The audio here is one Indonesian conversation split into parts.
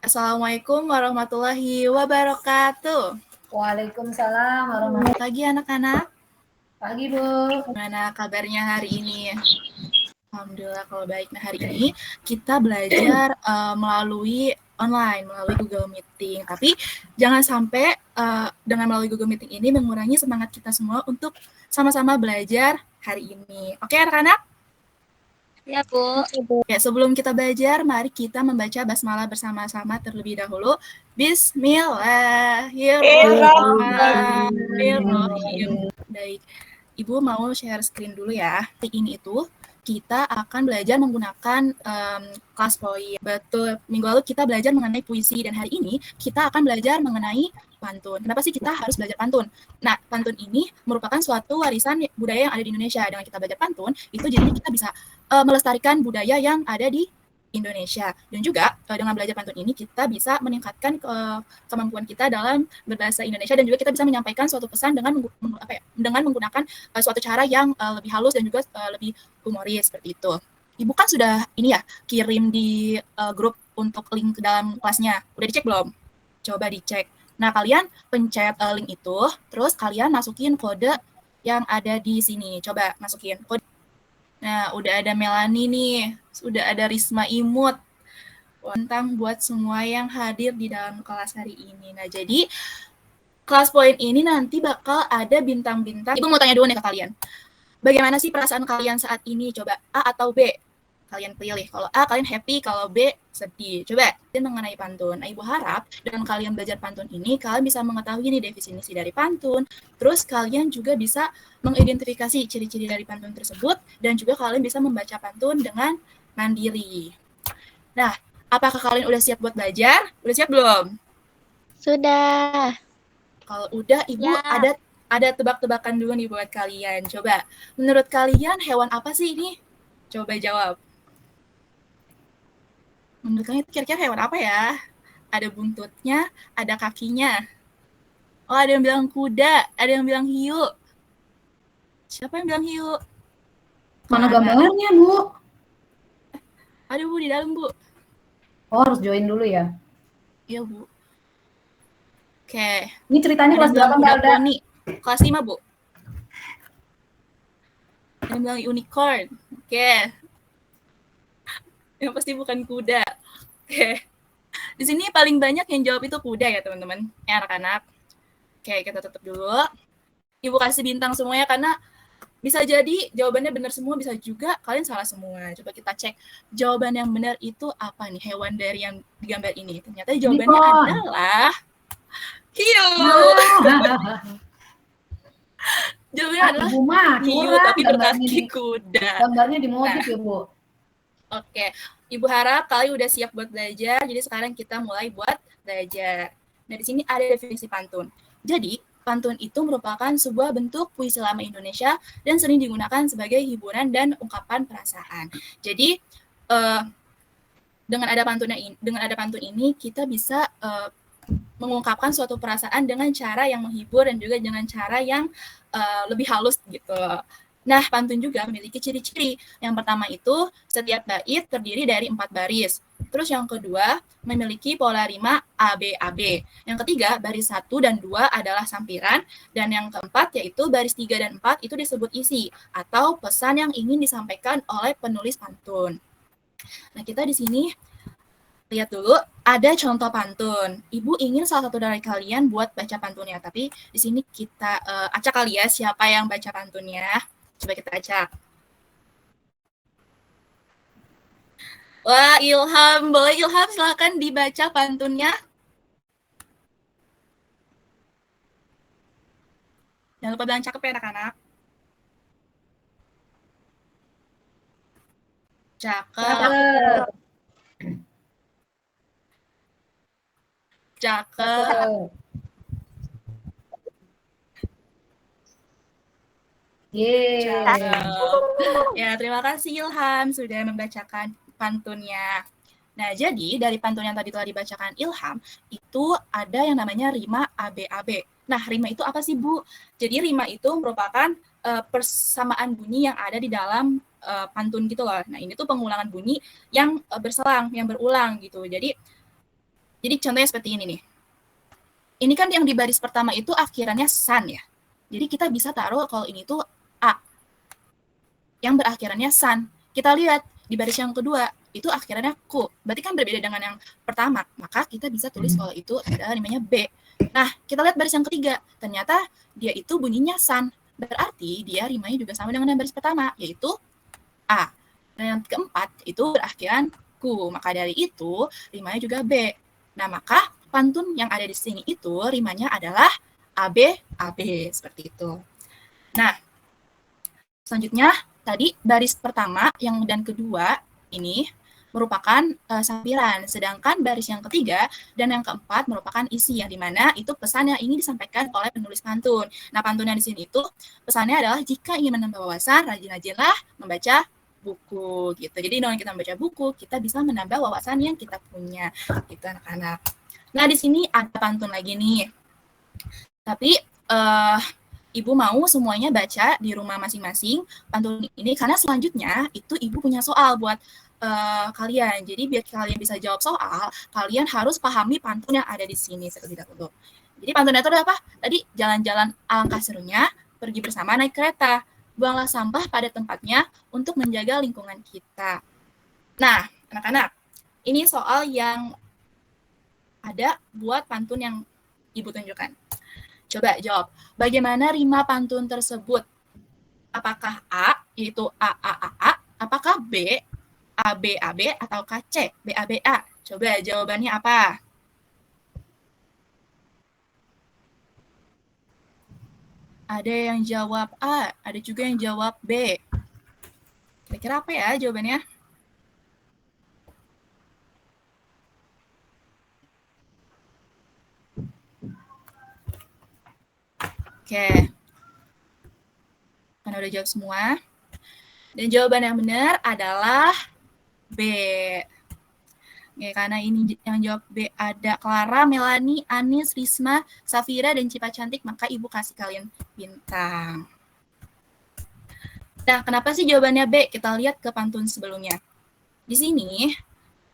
Assalamualaikum warahmatullahi wabarakatuh. Waalaikumsalam warahmatullahi Pagi anak-anak, pagi, Bu. gimana kabarnya hari ini? Alhamdulillah kalau baik. Nah hari ini kita belajar melalui online, melalui Google Meeting. Tapi jangan sampai dengan melalui Google Meeting ini mengurangi semangat kita semua untuk sama-sama belajar hari ini. Oke anak-anak? Ya, Bu. Ya, sebelum kita belajar, mari kita membaca basmalah bersama-sama terlebih dahulu. Bismillahirrahmanirrahim. Baik, Ibu mau share screen dulu ya. Ini itu kita akan belajar menggunakan kelas poin. Betul, minggu lalu kita belajar mengenai puisi dan hari ini kita akan belajar mengenai pantun. Kenapa sih kita harus belajar pantun? Nah, pantun ini merupakan suatu warisan budaya yang ada di Indonesia. Dengan kita belajar pantun, itu jadinya kita bisa melestarikan budaya yang ada di Indonesia. Dan juga dengan belajar pantun ini kita bisa meningkatkan kemampuan kita dalam berbahasa Indonesia dan juga kita bisa menyampaikan suatu pesan dengan menggunakan suatu cara yang lebih halus dan juga lebih humoris seperti itu. Ibu kan sudah ini ya kirim di grup untuk link ke dalam kelasnya. Udah dicek belum? Coba dicek. Nah, kalian pencet link itu, terus kalian masukin kode yang ada di sini. Coba masukin kode. Nah, udah ada Melani nih, sudah ada Risma Imut. Tentang buat semua yang hadir di dalam kelas hari ini. Nah, jadi kelas poin ini nanti bakal ada bintang-bintang. Ibu mau tanya dulu nih ke kalian. Bagaimana sih perasaan kalian saat ini? Coba A atau B? Kalian pilih. Kalau A, kalian happy. Kalau B, sedih. Coba mengenai pantun. Nah, Ibu harap dengan kalian belajar pantun ini, kalian bisa mengetahui nih definisi dari pantun. Terus kalian juga bisa mengidentifikasi ciri-ciri dari pantun tersebut. Dan juga kalian bisa membaca pantun dengan mandiri. Nah, apakah kalian udah siap buat belajar? Udah siap belum? Sudah. Kalau udah, Ibu Ya. ada tebak-tebakan dulu nih buat kalian. Coba, menurut kalian hewan apa sih ini? Coba jawab. Menurut kalian kira-kira hewan apa ya? Ada buntutnya, ada kakinya. Oh, ada yang bilang kuda, ada yang bilang hiu. Siapa yang bilang hiu? Mana gambarnya, Bu? Ada, Bu, di dalam, Bu. Oh, harus join dulu ya? Iya, Bu. Oke. Ini ceritanya kelas berapa, Mbak Alda? Kelas 5, Bu. Ada yang bilang unicorn. Oke. Yang pasti bukan kuda. Oke. Di sini paling banyak yang jawab itu kuda ya, teman-teman. Ya, anak-anak. Oke, kita tutup dulu. Ibu kasih bintang semuanya karena bisa jadi jawabannya benar semua, bisa juga kalian salah semua. Coba kita cek jawaban yang benar itu apa nih hewan dari yang digambar ini. Ternyata jawabannya adalah hiu. Jawabannya adalah hiu tapi berkaki kuda. Gambarnya dimodif ya, Bu. Oke, Ibu harap kalian udah siap buat belajar. Jadi sekarang kita mulai buat belajar. Nah, di sini ada definisi pantun. Jadi, pantun itu merupakan sebuah bentuk puisi lama Indonesia dan sering digunakan sebagai hiburan dan ungkapan perasaan. Jadi, dengan ada pantun ini kita bisa mengungkapkan suatu perasaan dengan cara yang menghibur dan juga dengan cara yang lebih halus gitu. Nah, pantun juga memiliki ciri-ciri. Yang pertama itu, setiap bait terdiri dari 4 baris. Terus yang kedua, memiliki pola rima ABAB. Yang ketiga, baris 1 dan 2 adalah sampiran. Dan yang keempat, yaitu baris 3 dan 4 itu disebut isi, atau pesan yang ingin disampaikan oleh penulis pantun. Nah, kita di sini lihat dulu, ada contoh pantun. Ibu ingin salah satu dari kalian buat baca pantunnya, tapi di sini kita acak kali ya siapa yang baca pantunnya. Coba kita acak. Wah, Ilham. Boleh Ilham silakan dibaca pantunnya. Jangan lupa bilang cakep ya anak-anak. Cakep. Cakep. Ya, terima kasih Ilham sudah membacakan pantunnya. Nah, jadi dari pantun yang tadi telah dibacakan Ilham, itu ada yang namanya rima ABAB. Nah, rima itu apa sih, Bu? Jadi rima itu merupakan persamaan bunyi yang ada di dalam pantun gitu loh. Nah, ini tuh pengulangan bunyi yang berselang, yang berulang gitu. Jadi Jadi contohnya seperti ini nih. Ini kan yang di baris pertama itu akhirannya san ya. Jadi kita bisa taruh kalau ini tuh A yang berakhirannya san. Kita lihat di baris yang kedua itu akhirannya ku. Berarti kan berbeda dengan yang pertama. Maka kita bisa tulis kalau itu adalah namanya B. Nah, kita lihat baris yang ketiga. Ternyata dia itu bunyinya san. Berarti dia rimanya juga sama dengan yang baris pertama, yaitu A. Dan yang keempat itu berakhiran ku. Maka dari itu rimanya juga B. Nah, maka pantun yang ada di sini itu rimanya adalah AB, AB, seperti itu. Nah, selanjutnya tadi baris pertama yang dan kedua ini merupakan sampiran, sedangkan baris yang ketiga dan yang keempat merupakan isi, yang dimana itu pesan yang ingin disampaikan oleh penulis pantun. Nah, pantun yang di sini itu pesannya adalah jika ingin menambah wawasan, rajin-rajinlah membaca buku gitu. Jadi dengan kita membaca buku, kita bisa menambah wawasan yang kita punya, gitu anak-anak. Nah, di sini ada pantun lagi nih. Tapi Ibu mau semuanya baca di rumah masing-masing pantun ini, karena selanjutnya itu Ibu punya soal buat kalian. Jadi biar kalian bisa jawab soal, kalian harus pahami pantun yang ada di sini seperti itu. Jadi pantunnya itu adalah apa? Tadi jalan-jalan alangkah serunya, pergi bersama naik kereta, buanglah sampah pada tempatnya untuk menjaga lingkungan kita. Nah, anak-anak, ini soal yang ada buat pantun yang Ibu tunjukkan. Coba jawab, bagaimana rima pantun tersebut? Apakah A, yaitu A, A, A, A, apakah B, A, B, A, B, ataukah C, B, A, B, A? Coba jawabannya apa? Ada yang jawab A, ada juga yang jawab B. Kira-kira apa ya jawabannya? Oke. Karena udah jawab semua. Dan jawaban yang benar adalah B. Oke, karena ini yang jawab B ada Clara, Melanie, Anis, Risma, Safira, dan Cipa Cantik, maka Ibu kasih kalian bintang. Nah, kenapa sih jawabannya B? Kita lihat ke pantun sebelumnya. Di sini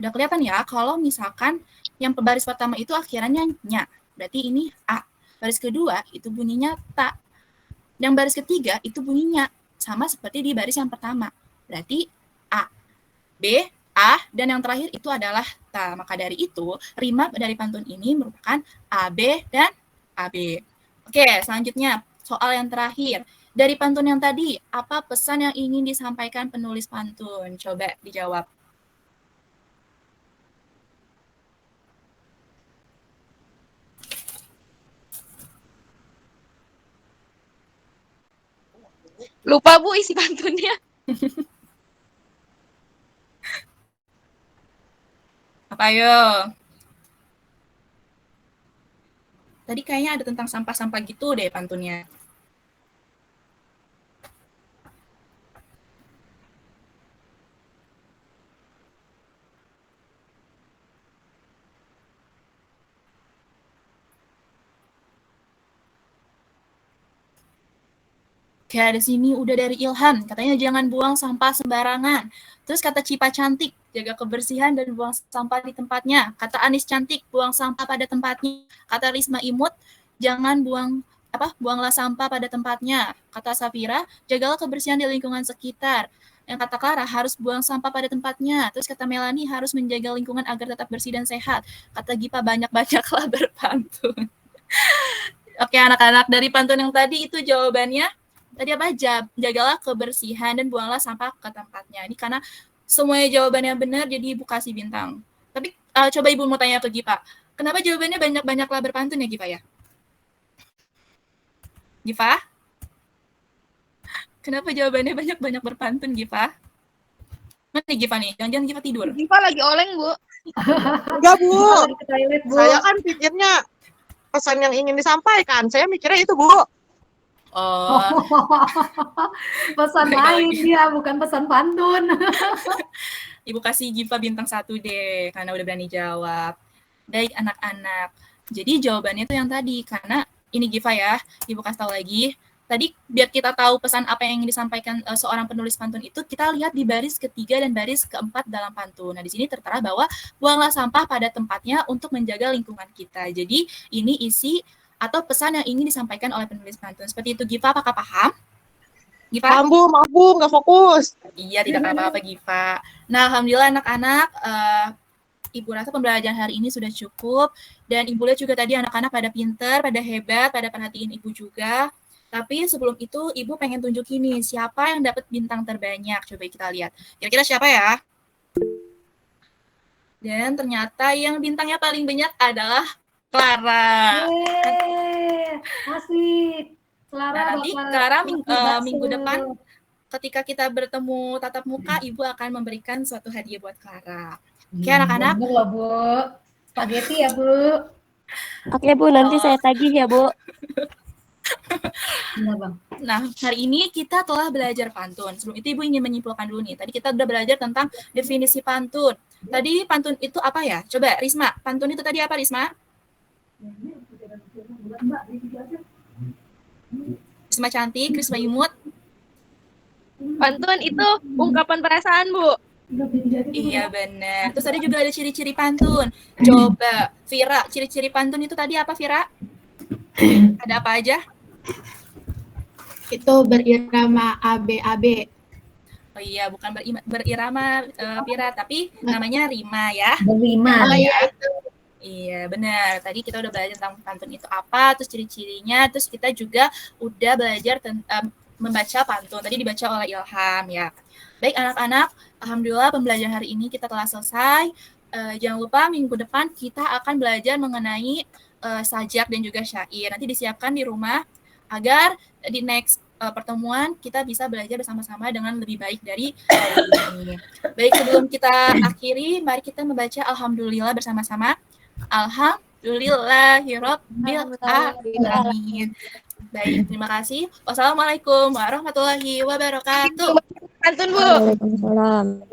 udah kelihatan ya, kalau misalkan yang baris pertama itu akhirannya nya, berarti ini A. Baris kedua itu bunyinya ta. Yang baris ketiga itu bunyinya sama seperti di baris yang pertama. Berarti A, B, A, dan yang terakhir itu adalah ta. Maka dari itu, rima dari pantun ini merupakan AB dan AB. Oke, selanjutnya soal yang terakhir. Dari pantun yang tadi, apa pesan yang ingin disampaikan penulis pantun? Coba dijawab. Lupa Bu isi pantunnya. Apa ayo? Tadi kayaknya ada tentang sampah-sampah gitu deh pantunnya. Kayak di sini udah dari Ilham, katanya jangan buang sampah sembarangan. Terus kata Cipa Cantik, jaga kebersihan dan buang sampah di tempatnya. Kata Anis Cantik, buang sampah pada tempatnya. Kata Risma Imut, jangan buanglah sampah pada tempatnya. Kata Safira, jagalah kebersihan di lingkungan sekitar. Yang kata Clara, harus buang sampah pada tempatnya. Terus kata Melanie, harus menjaga lingkungan agar tetap bersih dan sehat. Kata Gipa, banyak-banyaklah berpantun. Oke anak-anak, dari pantun yang tadi itu jawabannya tadi apa? Jagalah kebersihan dan buanglah sampah ke tempatnya. Ini karena semuanya jawabannya benar, jadi Ibu kasih bintang. Tapi coba Ibu mau tanya ke Gipa, kenapa jawabannya banyak-banyaklah berpantun ya Gipa ya? Gipa? Kenapa jawabannya banyak-banyak berpantun Gipa? Mana Gipa nih? Jangan-jangan Gipa tidur. Gipa lagi oleng Bu. Enggak Bu, Lagi ke toilet, Bu. saya kan pikirnya pesan yang ingin disampaikan. Saya mikirnya itu Bu. Oh, Pesan lain dia, bukan pesan pantun. Ibu kasih Gipa bintang 1 deh, karena udah berani jawab. Baik anak-anak. Jadi jawabannya itu yang tadi, karena ini Gipa ya, Ibu kasih tahu lagi, tadi biar kita tahu pesan apa yang ingin disampaikan seorang penulis pantun itu, kita lihat di baris ketiga dan baris keempat dalam pantun. Nah, di sini tertera bahwa buanglah sampah pada tempatnya untuk menjaga lingkungan kita. Jadi, ini isi atau pesan yang ingin disampaikan oleh penulis pantun. Seperti itu, Giva, apakah paham? Giva? Paham Bu, maaf Bu, nggak fokus. Iya, tidak apa-apa, Giva. Nah, alhamdulillah anak-anak, Ibu rasa pembelajaran hari ini sudah cukup. Dan Ibu lihat juga tadi anak-anak pada pinter, pada hebat, pada perhatiin Ibu juga. Tapi sebelum itu, Ibu pengen tunjukin nih, siapa yang dapat bintang terbanyak. Coba kita lihat. Kira-kira siapa ya? Dan ternyata yang bintangnya paling banyak adalah Clara. Asik. Nah, nanti Clara minggu depan, ketika kita bertemu tatap muka, Ibu akan memberikan suatu hadiah buat Clara. Oke, anak-anak. Bener loh, Bu. Spaghetti ya, Bu. Oke, Bu, nanti saya tagih ya, Bu. Bener, Bang. Nah, hari ini kita telah belajar pantun. Sebelum itu Ibu ingin menyimpulkan dulu nih. Tadi kita udah belajar tentang definisi pantun. Tadi pantun itu apa ya? Coba Risma, pantun itu tadi apa, Risma? Risma cantik, Risma imut. Pantun itu ungkapan perasaan, Bu. Iya benar. Terus tadi juga ada ciri-ciri pantun. Coba Vira, ciri-ciri pantun itu tadi apa, Vira? Ada apa aja? Itu berirama ABAB. Oh iya, bukan berirama Vira, tapi namanya rima ya. Berlima. Oh iya, Iya, benar. Tadi kita udah belajar tentang pantun itu apa, terus ciri-cirinya, terus kita juga udah belajar membaca pantun. Tadi dibaca oleh Ilham ya. Baik anak-anak, alhamdulillah pembelajaran hari ini kita telah selesai. Jangan lupa minggu depan kita akan belajar mengenai sajak dan juga syair. Nanti disiapkan di rumah agar di next pertemuan kita bisa belajar bersama-sama dengan lebih baik dari hari ini. Baik, sebelum kita akhiri, mari kita membaca Alhamdulillah bersama-sama. Alhamdulillahirabbil alamin. Baik, terima kasih. Wassalamualaikum warahmatullahi wabarakatuh. Pantun, Bu. Waalaikumsalam.